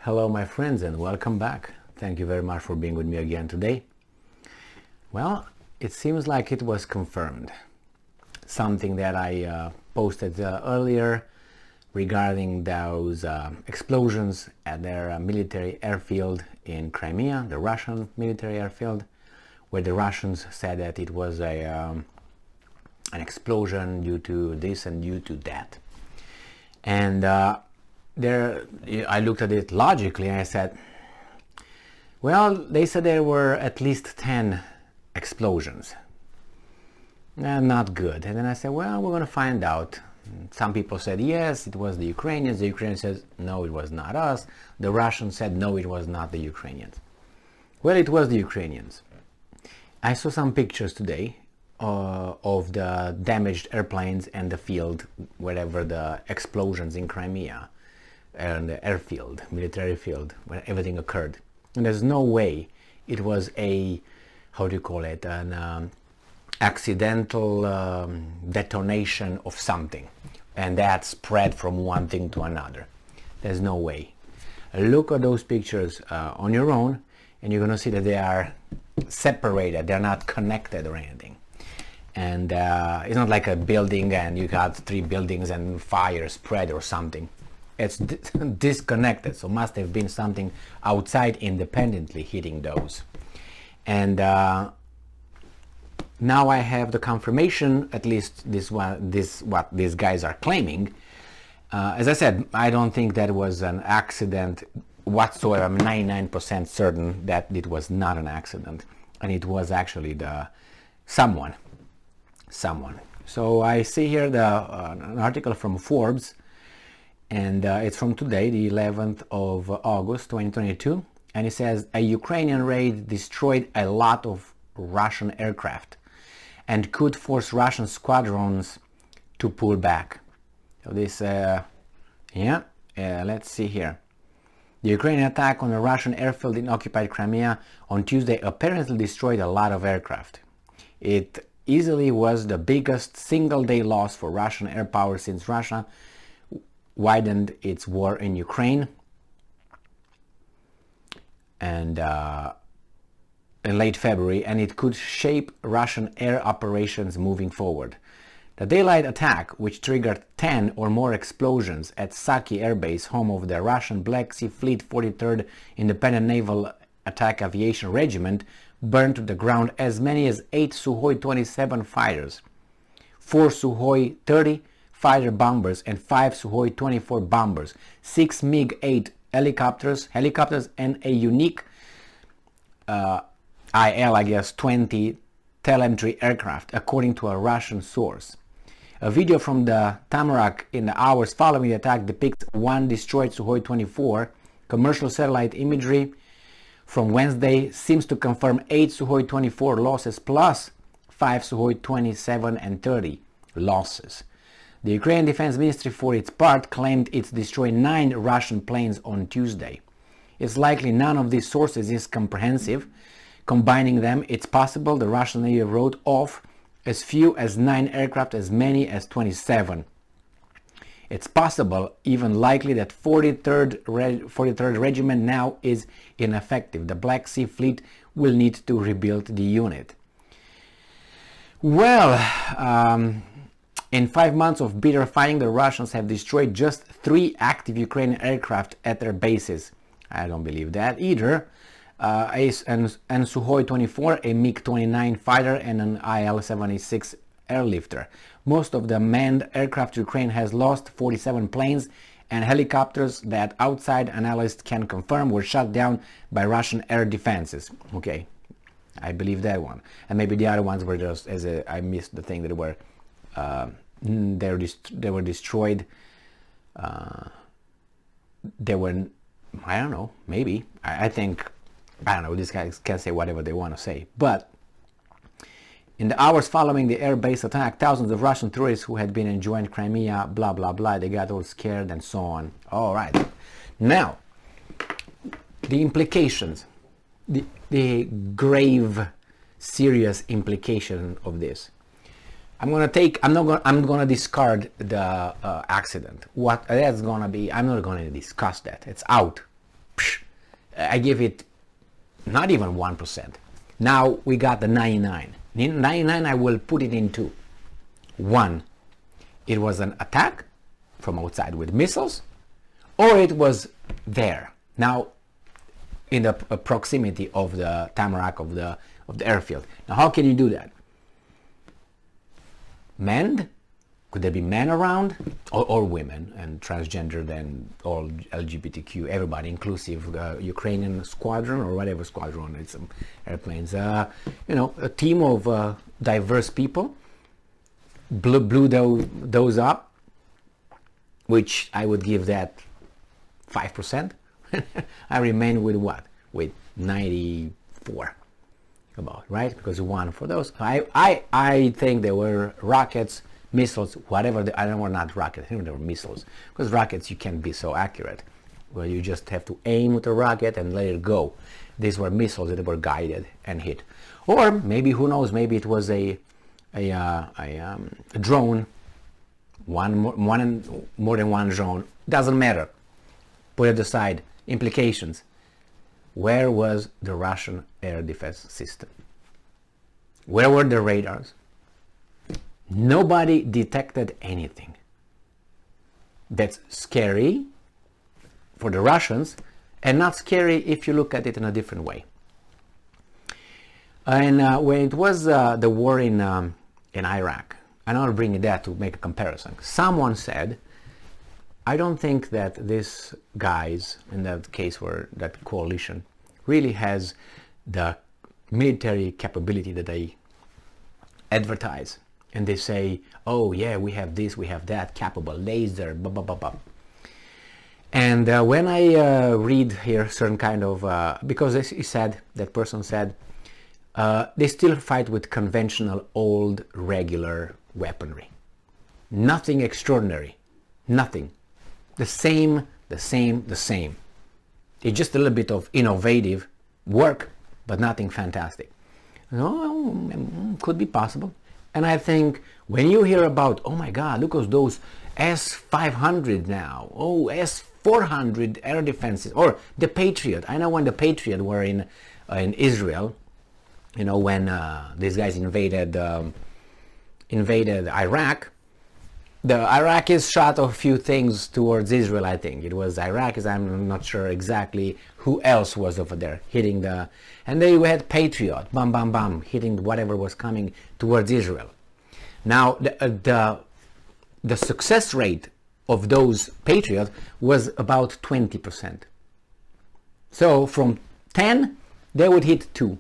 Hello my friends and welcome back. Thank you very much for being with me again today. Well, it seems like it was confirmed. Something that I posted earlier regarding those explosions at their military airfield in Crimea, the Russian military airfield, where the Russians said that it was an explosion due to this and due to that. And I looked at it logically and I said, well, they said there were at least 10 explosions. Not good. And then I said, well, we're going to find out. Some people said, yes, it was the Ukrainians. The Ukrainians said, no, it was not us. The Russians said, no, it was not the Ukrainians. Well, it was the Ukrainians. I saw some pictures today of the damaged airplanes and the field, wherever the explosions in Crimea, and the airfield, military field, where everything occurred. And there's no way it was a, how do you call it, an accidental detonation of something, and that spread from one thing to another. There's no way. Look at those pictures on your own, and you're going to see that they are separated. They're not connected or anything. And it's not like a building and you got 3 buildings and fire spread or something. It's disconnected, so must have been something outside independently hitting those. And now I have the confirmation, at least what these guys are claiming. As I said, I don't think that was an accident whatsoever. I'm 99% certain that it was not an accident, and it was actually someone. So I see here an article from Forbes, and it's from today, the 11th of August 2022, and it says a Ukrainian raid destroyed a lot of Russian aircraft and could force Russian squadrons to pull back. So this let's see here. The Ukrainian attack on a Russian airfield in occupied Crimea on Tuesday apparently destroyed a lot of aircraft. It easily was the biggest single-day loss for Russian air power since Russia widened its war in Ukraine and in late February, and it could shape Russian air operations moving forward. The daylight attack, which triggered 10 or more explosions at Saki Air Base, home of the Russian Black Sea Fleet 43rd Independent Naval Attack Aviation Regiment, burned to the ground as many as 8 Sukhoi 27 fighters, 4 Sukhoi 30 fighter bombers and 5 Sukhoi 24 bombers, 6 MiG-8 helicopters and a unique IL-20 telemetry aircraft, according to a Russian source. A video from the Tamarack in the hours following the attack depicts one destroyed Sukhoi 24. Commercial satellite imagery from Wednesday seems to confirm 8 Sukhoi 24 losses plus 5 Sukhoi 27 and 30 losses. The Ukrainian Defense Ministry, for its part, claimed it destroyed 9 Russian planes on Tuesday. It's likely none of these sources is comprehensive. Combining them, it's possible the Russian Navy wrote off as few as 9 aircraft, as many as 27. It's possible, even likely, that 43rd Regiment now is ineffective. The Black Sea Fleet will need to rebuild the unit. Well, in 5 months of bitter fighting, the Russians have destroyed just 3 active Ukrainian aircraft at their bases. I don't believe that either. And Sukhoi 24, a MiG-29 fighter, and an IL-76 airlifter. Most of the manned aircraft Ukraine has lost, 47 planes and helicopters that outside analysts can confirm were shot down by Russian air defenses. Okay, I believe that one. And maybe the other ones were just, I missed the thing that they were destroyed. They were, I don't know, maybe. I think, I don't know, these guys can say whatever they want to say. But in the hours following the air base attack, thousands of Russian tourists who had been enjoying Crimea, blah, blah, blah, they got all scared and so on. All right. Now, the implications, the grave, serious implication of this. I'm gonna discard the accident. What that's gonna be, I'm not gonna discuss that. It's out. I give it not even 1%. Now we got the 99. 99 I will put it into. 1, it was an attack from outside with missiles, or it was there. Now in the proximity of the tamarack of the airfield. Now how can you do that? Men? Could there be men around? Or women and transgender, then all LGBTQ, everybody, inclusive Ukrainian squadron or whatever squadron, it's airplanes. A team of diverse people blew those up, which I would give that 5%. I remain with what? With 94 about, right? Because 1 for those. I think there were rockets, missiles, whatever. I don't want not rockets. I think there were missiles, because rockets you can't be so accurate. Well, you just have to aim with a rocket and let it go. These were missiles that were guided and hit, or maybe, who knows? Maybe it was a drone. More than one drone. Doesn't matter. Put it aside. Implications. Where was the Russian air defense system? Where were the radars? Nobody detected anything. That's scary for the Russians, and not scary if you look at it in a different way. And when it was the war in Iraq, and I'll bring that to make a comparison. Someone said, I don't think that these guys, in that case, were that coalition, really has the military capability that they advertise. And they say, oh yeah, we have this, we have that, capable, laser, blah, blah, blah, blah. And when I read here certain kind of, because he said, that person said, they still fight with conventional, old, regular weaponry. Nothing extraordinary, nothing. The same. It's just a little bit of innovative work, but nothing fantastic. Could be possible. And I think when you hear about, oh my God, look at those S-500 now, oh, S-400 air defenses, or the Patriot. I know when the Patriot were in Israel, when these guys invaded Iraq, the Iraqis shot a few things towards Israel, I think. It was Iraqis, I'm not sure exactly who else was over there hitting and they had Patriot, bam, bam, bam, hitting whatever was coming towards Israel. Now, the success rate of those Patriots was about 20%. So from 10, they would hit 2.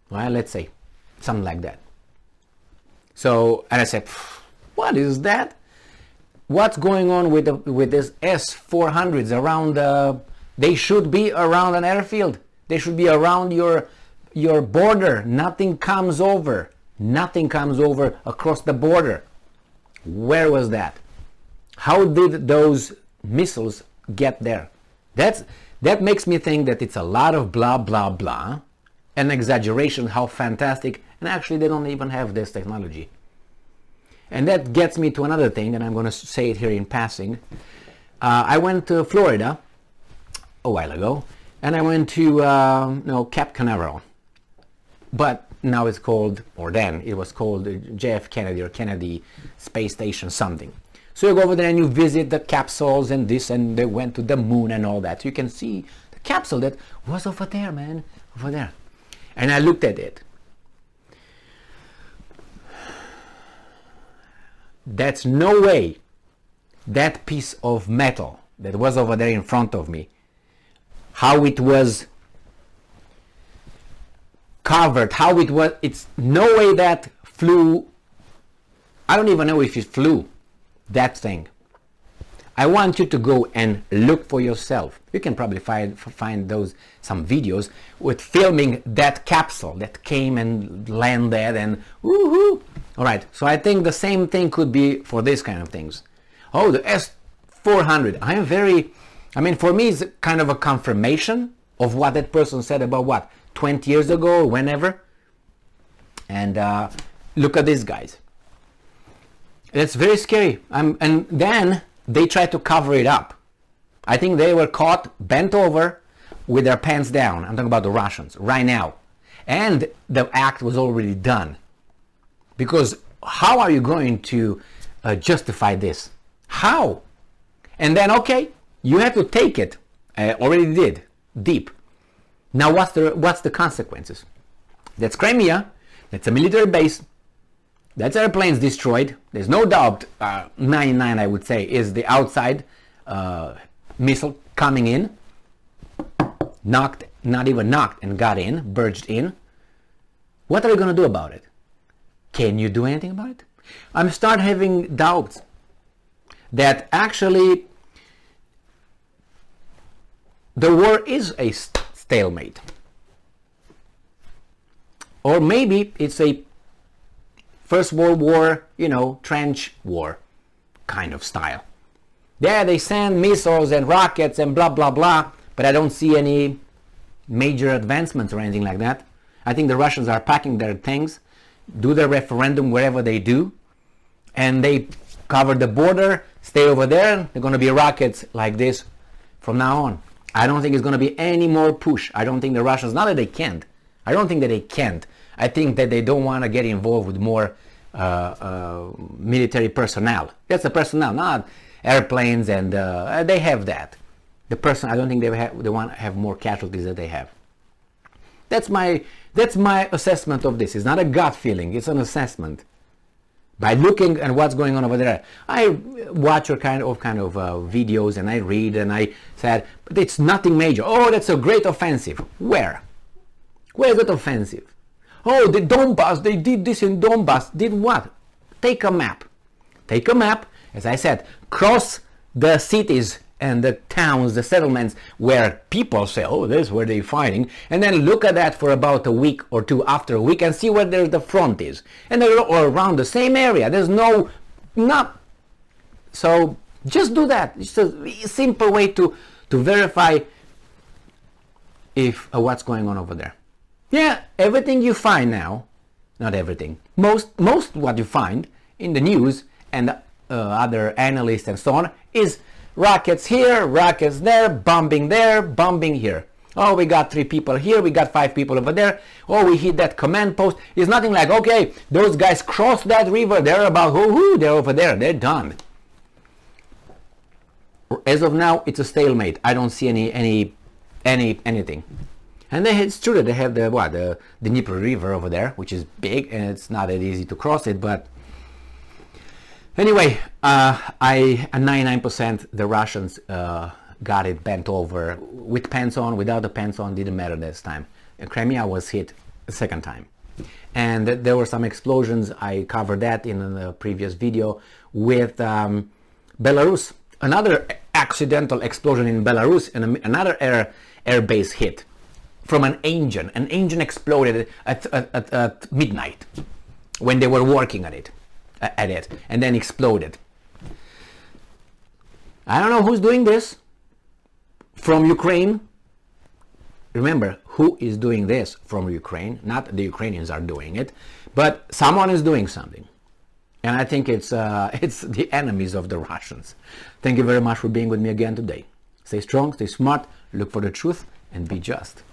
Well, let's say, something like that. So, and I said, what is that? What's going on with this S-400s around? They should be around an airfield. They should be around your border. Nothing comes over. Nothing comes over across the border. Where was that? How did those missiles get there? That makes me think that it's a lot of blah, blah, blah, an exaggeration, how fantastic, and actually they don't even have this technology. And that gets me to another thing, and I'm going to say it here in passing. I went to Florida a while ago, and I went to Cape Canaveral. But now it's called, or then it was called JF Kennedy or Kennedy Space Station something. So you go over there and you visit the capsules and this, and they went to the moon and all that. So you can see the capsule that was over there, man, over there. And I looked at it. That's no way that piece of metal that was over there in front of me, how it was covered, how it was, it's no way that flew. I don't even know if it flew, that thing. I want you to go and look for yourself. You can probably find some videos with filming that capsule that came and landed and woohoo. All right, so I think the same thing could be for this kind of things. Oh, the S-400. For me, it's kind of a confirmation of what that person said about 20 years ago or whenever. And look at these guys. That's very scary. And then they try to cover it up. I think they were caught bent over with their pants down. I'm talking about the Russians right now. And the act was already done. Because how are you going to justify this? How? And then, okay, you have to take it. I already did, deep. Now what's the consequences? That's Crimea. That's a military base. That's airplanes destroyed. There's no doubt, 99 I would say, is the outside missile coming in. Knocked, not even knocked, and got in, barged in. What are you going to do about it? Can you do anything about it? I'm start having doubts that actually the war is a stalemate. Or maybe it's a First World War, trench war kind of style. Yeah, they send missiles and rockets and blah, blah, blah, but I don't see any major advancements or anything like that. I think the Russians are packing their things, do their referendum wherever they do, and they cover the border, stay over there. They're going to be rockets like this from now on. I don't think it's going to be any more push. I don't think the Russians, not that they can't, I don't think that they can't. I think that they don't want to get involved with more military personnel. That's the personnel, not airplanes, and they have that. The person, I don't think they want to have more casualties than they have. That's my assessment of this. It's not a gut feeling. It's an assessment. By looking at what's going on over there, I watch your kind of videos, and I read, and I said, but it's nothing major. Oh, that's a great offensive. Where? Where is that offensive? Oh, the Donbass, they did this in Donbass. Did what? Take a map. Take a map, as I said, cross the cities and the towns, the settlements where people say, oh, this is where they're fighting, and then look at that for about a week or two after a week and see where the front is. And they're all around the same area. There's so just do that. It's a simple way to verify if what's going on over there. Yeah, everything you find now, not everything, most what you find in the news and other analysts and so on is rockets here, rockets there, bombing here. Oh, we got 3 people here, we got 5 people over there. Oh, we hit that command post. It's nothing like, okay, those guys crossed that river, they're about, they're over there, they're done. As of now, it's a stalemate. I don't see anything. And it's true that they have the Dnieper River over there, which is big, and it's not that easy to cross it, but anyway, at 99% the Russians got it bent over with pants on, without the pants on, didn't matter this time. Crimea was hit a second time. And there were some explosions. I covered that in a previous video with Belarus. Another accidental explosion in Belarus, and another air base hit from an engine. An engine exploded at midnight when they were working at it, and then exploded. I don't know who's doing this from Ukraine. Remember, who is doing this from Ukraine? Not the Ukrainians are doing it, but someone is doing something. And I think it's the enemies of the Russians. Thank you very much for being with me again today. Stay strong, stay smart, look for the truth, and be just.